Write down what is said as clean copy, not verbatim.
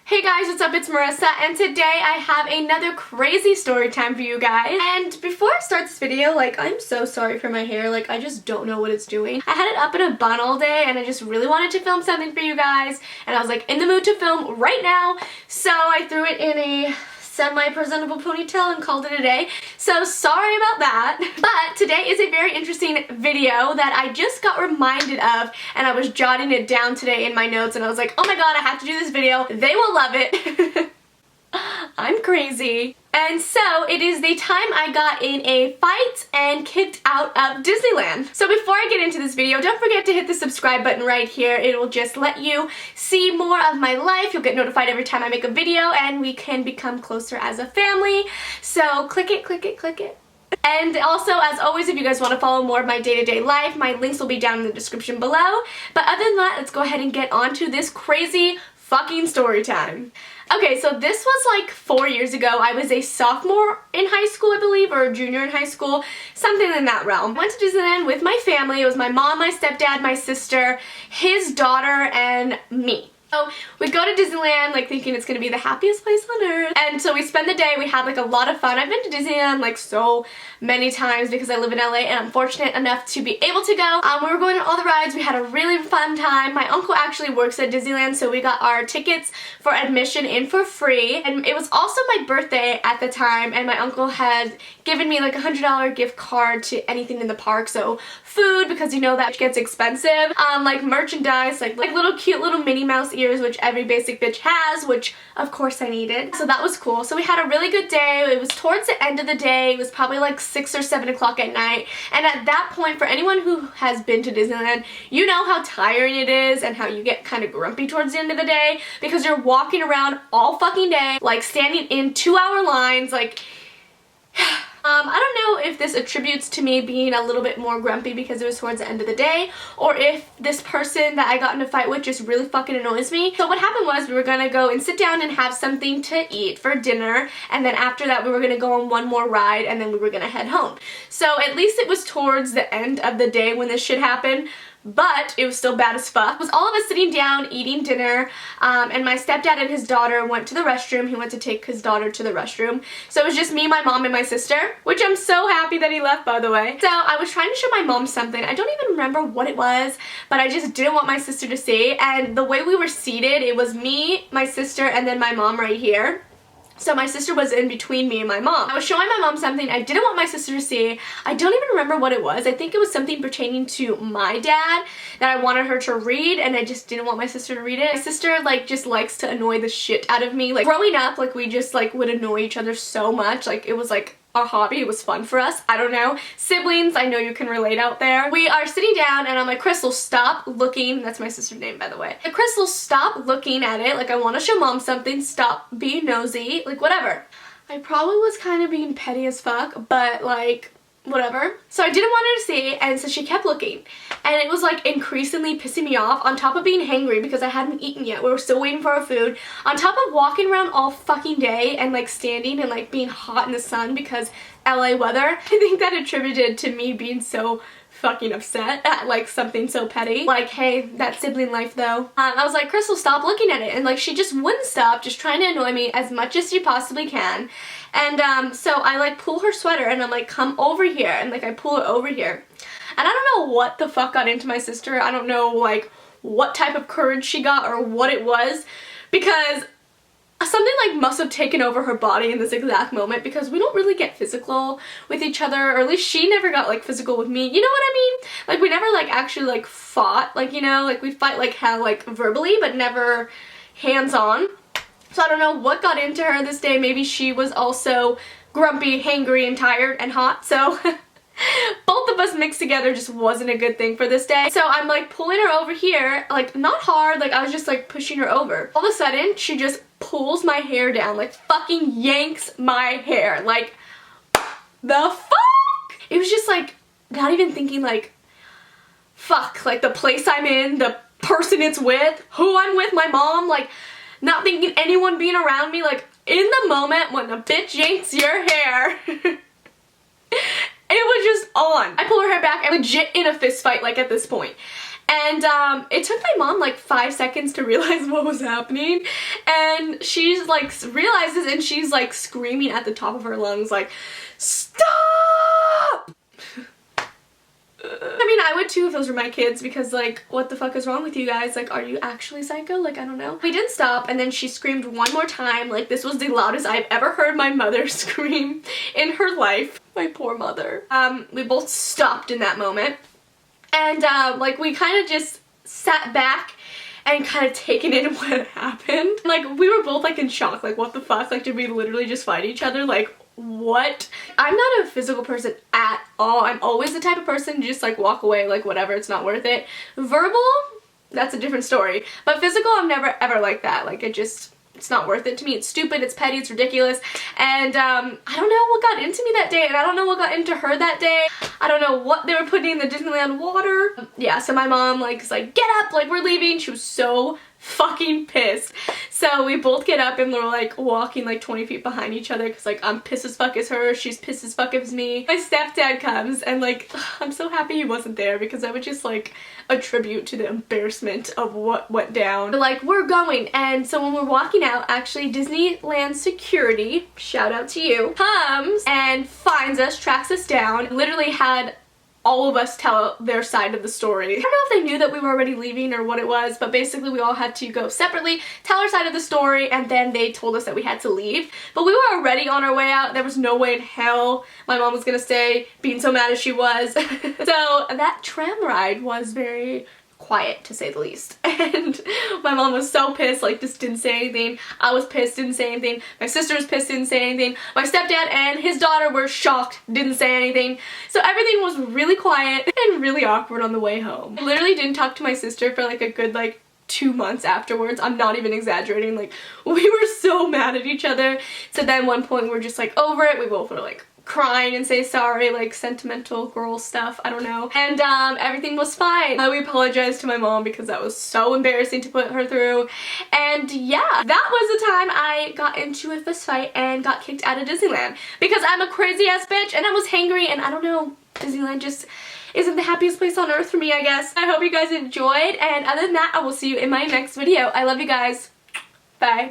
Hey guys, what's up? It's Marissa, and today I have another crazy story time for you guys. And before I start this video, I'm so sorry for my hair. I just don't know what it's doing. I had it up in a bun all day, and I just really wanted to film something for you guys, and I was in the mood to film right now, so I threw it in a semi-presentable ponytail and called it a day. So sorry about that. But today is a very interesting video that I just got reminded of, and I was jotting it down today in my notes, and I was like, oh my god, I have to do this video. They will love it. I'm crazy. And so it is the time I got in a fight and kicked out of Disneyland. So before I get into this video, don't forget to hit the subscribe button right here. It will just let you see more of my life. You'll get notified every time I make a video, and we can become closer as a family. So click it, click it, click it. And also, as always, if you guys want to follow more of my day-to-day life, my links will be down in the description below. But other than that, let's go ahead and get on to this crazy fucking story time. Okay, so this was 4 years ago. I was a sophomore in high school, I believe, or a junior in high school, something in that realm. I went to Disneyland with my family. It was my mom, my stepdad, my sister, his daughter, and me. So we go to Disneyland thinking it's gonna be the happiest place on earth, and so we spend the day. We had a lot of fun. I've been to Disneyland so many times because I live in LA and I'm fortunate enough to be able to go. We were going on all the rides. We had a really fun time. My uncle actually works at Disneyland, so we got our tickets for admission in for free, and it was also my birthday at the time, and my uncle had given me a $100 gift card to anything in the park, so food, because you know that gets expensive, merchandise, little cute little Minnie Mouse ears, which every basic bitch has, which of course I needed. So that was cool. So we had a really good day. It was towards the end of the day. It was probably 6 or 7 o'clock at night, and at that point, for anyone who has been to Disneyland, you know how tiring it is and how you get kind of grumpy towards the end of the day because you're walking around all fucking day, standing in 2-hour lines, I don't know if this attributes to me being a little bit more grumpy because it was towards the end of the day, or if this person that I got in a fight with just really fucking annoys me. So what happened was we were gonna go and sit down and have something to eat for dinner, and then after that we were gonna go on one more ride, and then we were gonna head home. So at least it was towards the end of the day when this shit happened, but it was still bad as fuck. It was all of us sitting down eating dinner, and my stepdad and his daughter went to the restroom. He went to take his daughter to the restroom. So it was just me, my mom, and my sister, which I'm so happy that he left, by the way. So I was trying to show my mom something. I don't even remember what it was, but I just didn't want my sister to see. And the way we were seated, it was me, my sister, and then my mom right here. So my sister was in between me and my mom. I was showing my mom something I didn't want my sister to see. I don't even remember what it was. I think it was something pertaining to my dad that I wanted her to read, and I just didn't want my sister to read it. My sister just likes to annoy the shit out of me. Growing up, we just would annoy each other so much. It was our hobby. It was fun for us. I don't know. Siblings, I know you can relate out there. We are sitting down and I'm like, Crystal, stop looking. That's my sister's name, by the way. Crystal, stop looking at it. I want to show mom something. Stop being nosy. Whatever. I probably was kind of being petty as fuck, but whatever. So I didn't want her to see, and so she kept looking, and it was increasingly pissing me off, on top of being hangry because I hadn't eaten yet. We were still waiting for our food, on top of walking around all fucking day and standing and being hot in the sun because LA weather. I think that attributed to me being so fucking upset at something so petty. Hey, that sibling life though. I was like, Crystal, stop looking at it, and she just wouldn't stop, just trying to annoy me as much as she possibly can. And so I pull her sweater and I'm come over here, and I pull her over here, and I don't know what the fuck got into my sister. I don't know what type of courage she got or what it was, because something must have taken over her body in this exact moment, because we don't really get physical with each other, or at least she never got physical with me, you know what I mean? We never actually fought, you know, we fight hell verbally, but never hands-on. So I don't know what got into her this day. Maybe she was also grumpy, hangry, and tired and hot, so both of us mixed together just wasn't a good thing for this day. So I'm pulling her over here, not hard, I was just pushing her over. All of a sudden, she just pulls my hair down, fucking yanks my hair, the fuck? It was just not even thinking fuck, the place I'm in, the person it's with, who I'm with, my mom, not thinking anyone being around me, in the moment when a bitch yanks your hair. It was just on. I pull her hair back. I'm legit in a fist fight at this point. And it took my mom like 5 seconds to realize what was happening, and she's like realizes and she's like screaming at the top of her lungs like, stop! I mean, I would too if those were my kids, because like, what the fuck is wrong with you guys? Like, are you actually psycho? Like, I don't know. We didn't stop, and then she screamed one more time. Like, this was the loudest I've ever heard my mother scream in her life. My poor mother. We both stopped in that moment, and like, we kind of just sat back and kind of taken in what happened. Like, we were both like in shock. Like, what the fuck? Like, did we literally just fight each other? Like, what? I'm not a physical person at all. I'm always the type of person to just like walk away, like whatever, it's not worth it. Verbal, that's a different story. But physical, I'm never ever like that. Like, it's not worth it to me. It's stupid, it's petty, it's ridiculous. And I don't know what got into me that day, and I don't know what got into her that day. I don't know what they were putting in the Disneyland water. Yeah, so my mom like is like, get up, like we're leaving. She was so fucking pissed. So we both get up and we're like walking like 20 feet behind each other, because like I'm pissed as fuck as her, she's pissed as fuck as me. My stepdad comes, and like I'm so happy he wasn't there, because I would just like attribute to the embarrassment of what went down. But, like, we're going, and so when we're walking out, actually Disneyland security, shout out to you, comes and finds us, tracks us down, literally had all of us tell their side of the story. I don't know if they knew that we were already leaving or what it was, but basically we all had to go separately, tell our side of the story, and then they told us that we had to leave. But we were already on our way out. There was no way in hell my mom was gonna stay, being so mad as she was. So that tram ride was very quiet, to say the least. And my mom was so pissed, like just didn't say anything. I was pissed, didn't say anything. My sister was pissed, didn't say anything. My stepdad and his daughter were shocked, didn't say anything. So everything was really quiet and really awkward on the way home. I literally didn't talk to my sister for like a good 2 months afterwards. I'm not even exaggerating. Like, we were so mad at each other. So then one point we were just like over it. We both were like crying and say sorry, like sentimental girl stuff, I don't know. And everything was fine. We apologized to my mom because that was so embarrassing to put her through. And yeah, that was the time I got into a fist fight and got kicked out of Disneyland, because I'm a crazy ass bitch and I was hangry, and I don't know, Disneyland just isn't the happiest place on earth for me, I guess. I hope you guys enjoyed, and other than that, I will see you in my next video. I love you guys. Bye.